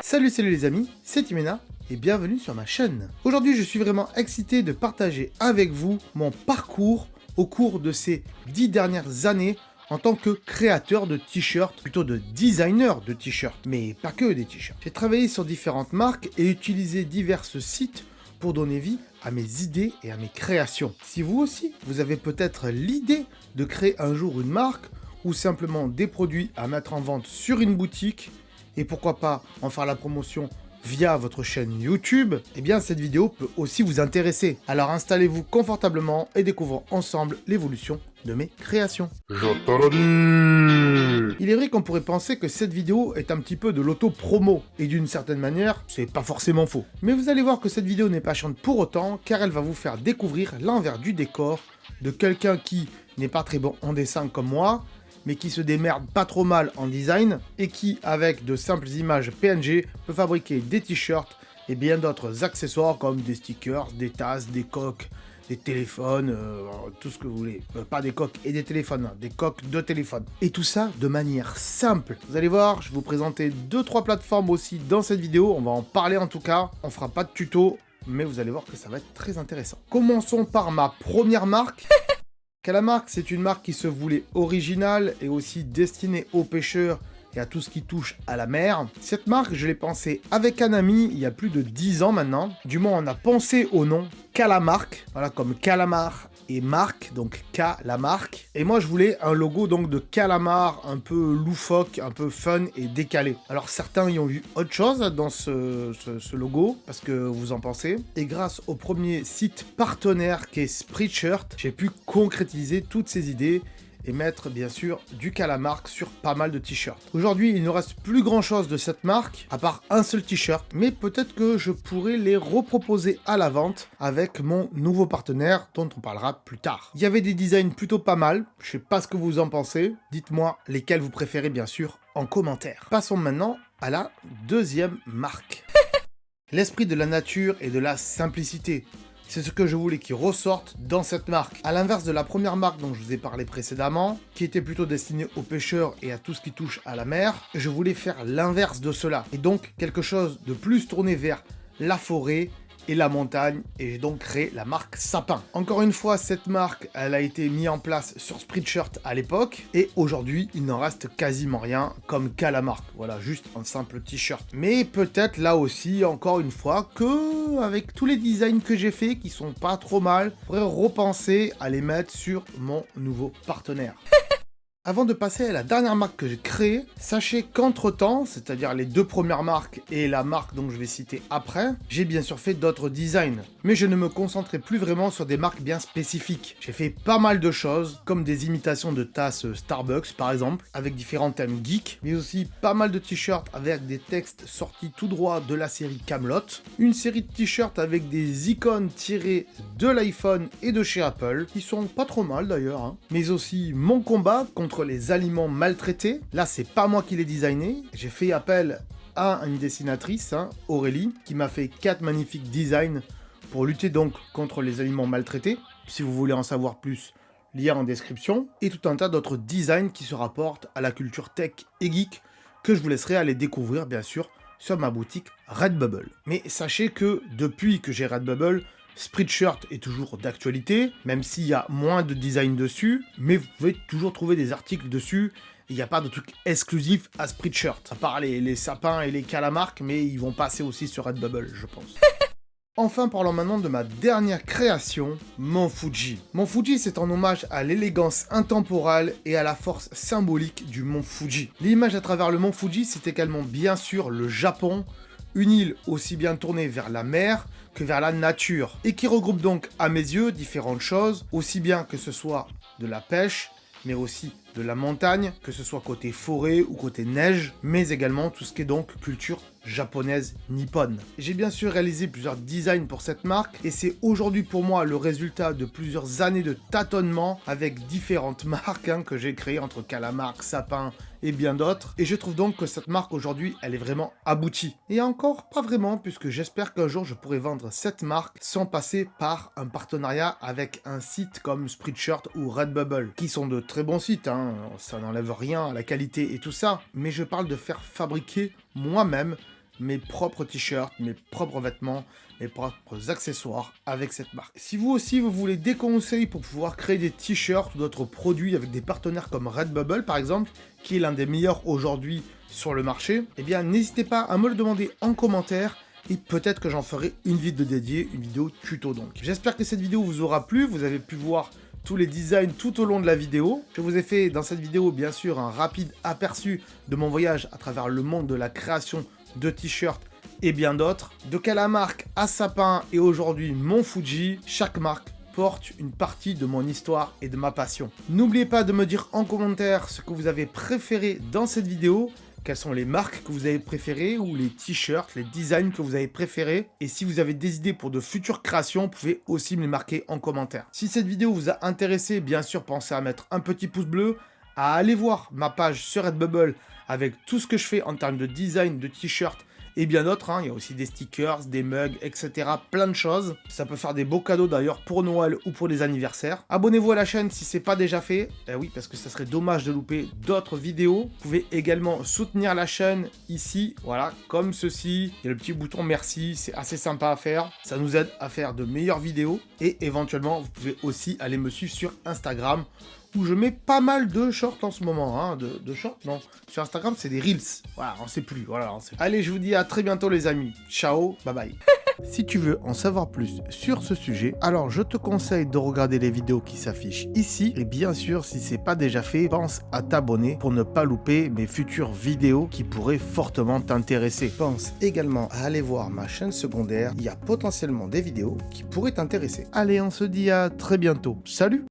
Salut les amis, c'est Timena et bienvenue sur ma chaîne. Aujourd'hui je suis vraiment excité de partager avec vous mon parcours au cours de ces 10 dernières années en tant que créateur de t-shirts, plutôt de designer de t-shirts, mais pas que des t-shirts. J'ai travaillé sur différentes marques et utilisé divers sites pour donner vie à mes idées et à mes créations. Si vous aussi, vous avez peut-être l'idée de créer un jour une marque ou simplement des produits à mettre en vente sur une boutique, et pourquoi pas en faire la promotion via votre chaîne YouTube, eh bien cette vidéo peut aussi vous intéresser. Alors installez-vous confortablement et découvrons ensemble l'évolution de mes créations. Je te le dis. Il est vrai qu'on pourrait penser que cette vidéo est un petit peu de l'auto-promo, et d'une certaine manière, c'est pas forcément faux. Mais vous allez voir que cette vidéo n'est pas chiante pour autant, car elle va vous faire découvrir l'envers du décor de quelqu'un qui n'est pas très bon en dessin comme moi, mais qui se démerde pas trop mal en design, et qui, avec de simples images PNG, peut fabriquer des t-shirts et bien d'autres accessoires comme des stickers, des tasses, des coques, des téléphones, tout ce que vous voulez. Pas des coques et des téléphones, hein, des coques de téléphone. Et tout ça de manière simple. Vous allez voir, je vais vous présenter 2-3 plateformes aussi dans cette vidéo, on va en parler en tout cas. On fera pas de tuto, mais vous allez voir que ça va être très intéressant. Commençons par ma première marque. Calamark, c'est une marque qui se voulait originale et aussi destinée aux pêcheurs et à tout ce qui touche à la mer. Cette marque, je l'ai pensée avec un ami il y a plus de 10 ans maintenant. Du moins, on a pensé au nom Calamark, voilà, comme calamar et marque, donc Calamark. Et moi, je voulais un logo donc de calamar un peu loufoque, un peu fun et décalé. Alors certains y ont vu autre chose dans ce logo, parce que vous en pensez. Et grâce au premier site partenaire qui est Spreadshirt, j'ai pu concrétiser toutes ces idées et mettre bien sûr du Calamark sur pas mal de t-shirts. Aujourd'hui, il ne reste plus grand chose de cette marque, à part un seul t-shirt, mais peut-être que je pourrais les reproposer à la vente avec mon nouveau partenaire, dont on parlera plus tard. Il y avait des designs plutôt pas mal, je sais pas ce que vous en pensez, dites-moi lesquels vous préférez bien sûr en commentaire. Passons maintenant à la deuxième marque. L'esprit de la nature et de la simplicité. C'est ce que je voulais qu'il ressorte dans cette marque. A l'inverse de la première marque dont je vous ai parlé précédemment, qui était plutôt destinée aux pêcheurs et à tout ce qui touche à la mer, je voulais faire l'inverse de cela. Et donc quelque chose de plus tourné vers la forêt et la montagne, et j'ai donc créé la marque Sapin. Encore une fois, cette marque, elle a été mise en place sur Spreadshirt à l'époque, et aujourd'hui, il n'en reste quasiment rien comme Calamark. Voilà, juste un simple t-shirt. Mais peut-être là aussi, encore une fois, que avec tous les designs que j'ai fait, qui sont pas trop mal, je pourrais repenser à les mettre sur mon nouveau partenaire. Avant de passer à la dernière marque que j'ai créée, sachez qu'entre-temps, c'est-à-dire les deux premières marques et la marque dont je vais citer après, j'ai bien sûr fait d'autres designs. Mais je ne me concentrais plus vraiment sur des marques bien spécifiques. J'ai fait pas mal de choses, comme des imitations de tasses Starbucks par exemple, avec différents thèmes geeks, mais aussi pas mal de t-shirts avec des textes sortis tout droit de la série Camelot, une série de t-shirts avec des icônes tirées de l'iPhone et de chez Apple, qui sont pas trop mal d'ailleurs, hein. Mais aussi mon combat contre les aliments maltraités. Là, c'est pas moi qui l'ai designé. J'ai fait appel à une dessinatrice, hein, Aurélie, qui m'a fait 4 magnifiques designs pour lutter donc contre les aliments maltraités. Si vous voulez en savoir plus, lien en description. Et tout un tas d'autres designs qui se rapportent à la culture tech et geek que je vous laisserai aller découvrir, bien sûr, sur ma boutique Redbubble. Mais sachez que depuis que j'ai Redbubble, Spreadshirt est toujours d'actualité, même s'il y a moins de design dessus, mais vous pouvez toujours trouver des articles dessus. Il n'y a pas de truc exclusif à Spreadshirt, à part les sapins et les calamarks, mais ils vont passer aussi sur Redbubble, je pense. Enfin, parlons maintenant de ma dernière création, mon Fuji. Mon Fuji, c'est en hommage à l'élégance intemporelle et à la force symbolique du mont Fuji. L'image à travers le mont Fuji, c'est également bien sûr le Japon, une île aussi bien tournée vers la mer que vers la nature, et qui regroupe donc à mes yeux différentes choses, aussi bien que ce soit de la pêche, mais aussi de la montagne, que ce soit côté forêt ou côté neige, mais également tout ce qui est donc culture japonaise nippone. J'ai bien sûr réalisé plusieurs designs pour cette marque, et c'est aujourd'hui pour moi le résultat de plusieurs années de tâtonnement avec différentes marques que j'ai créées entre Calamark, Sapin et bien d'autres, et je trouve donc que cette marque aujourd'hui elle est vraiment aboutie. Et encore pas vraiment, puisque j'espère qu'un jour je pourrai vendre cette marque sans passer par un partenariat avec un site comme Spreadshirt ou Redbubble, qui sont de très bons sites, ça n'enlève rien à la qualité et tout ça, mais je parle de faire fabriquer moi-même mes propres t-shirts, mes propres vêtements, mes propres accessoires avec cette marque. Si vous aussi vous voulez des conseils pour pouvoir créer des t-shirts ou d'autres produits avec des partenaires comme Redbubble par exemple, qui est l'un des meilleurs aujourd'hui sur le marché, eh bien n'hésitez pas à me le demander en commentaire et peut-être que j'en ferai une vidéo dédiée, une vidéo tuto donc. J'espère que cette vidéo vous aura plu, vous avez pu voir tous les designs tout au long de la vidéo. Je vous ai fait dans cette vidéo bien sûr un rapide aperçu de mon voyage à travers le monde de la création de t-shirts et bien d'autres. De Calamarque à Sapin et aujourd'hui mon Fuji, chaque marque porte une partie de mon histoire et de ma passion. N'oubliez pas de me dire en commentaire ce que vous avez préféré dans cette vidéo. Quelles sont les marques que vous avez préférées ou les t-shirts, les designs que vous avez préférés. Et si vous avez des idées pour de futures créations, vous pouvez aussi me les marquer en commentaire. Si cette vidéo vous a intéressé, bien sûr, pensez à mettre un petit pouce bleu, à aller voir ma page sur Redbubble avec tout ce que je fais en termes de design, de t-shirts et bien d'autres. Il y a aussi des stickers, des mugs, etc. Plein de choses. Ça peut faire des beaux cadeaux d'ailleurs pour Noël ou pour les anniversaires. Abonnez-vous à la chaîne si c'est pas déjà fait. Oui, parce que ça serait dommage de louper d'autres vidéos. Vous pouvez également soutenir la chaîne ici, voilà, comme ceci. Il y a le petit bouton merci, c'est assez sympa à faire. Ça nous aide à faire de meilleures vidéos. Et éventuellement, vous pouvez aussi aller me suivre sur Instagram, où je mets pas mal de shorts en ce moment, de shorts, non, sur Instagram c'est des reels, voilà, on sait plus, voilà, on sait plus. Allez, je vous dis à très bientôt les amis, ciao, bye bye. Si tu veux en savoir plus sur ce sujet, alors je te conseille de regarder les vidéos qui s'affichent ici, et bien sûr, si c'est pas déjà fait, pense à t'abonner pour ne pas louper mes futures vidéos qui pourraient fortement t'intéresser. Pense également à aller voir ma chaîne secondaire, il y a potentiellement des vidéos qui pourraient t'intéresser. Allez, on se dit à très bientôt, salut!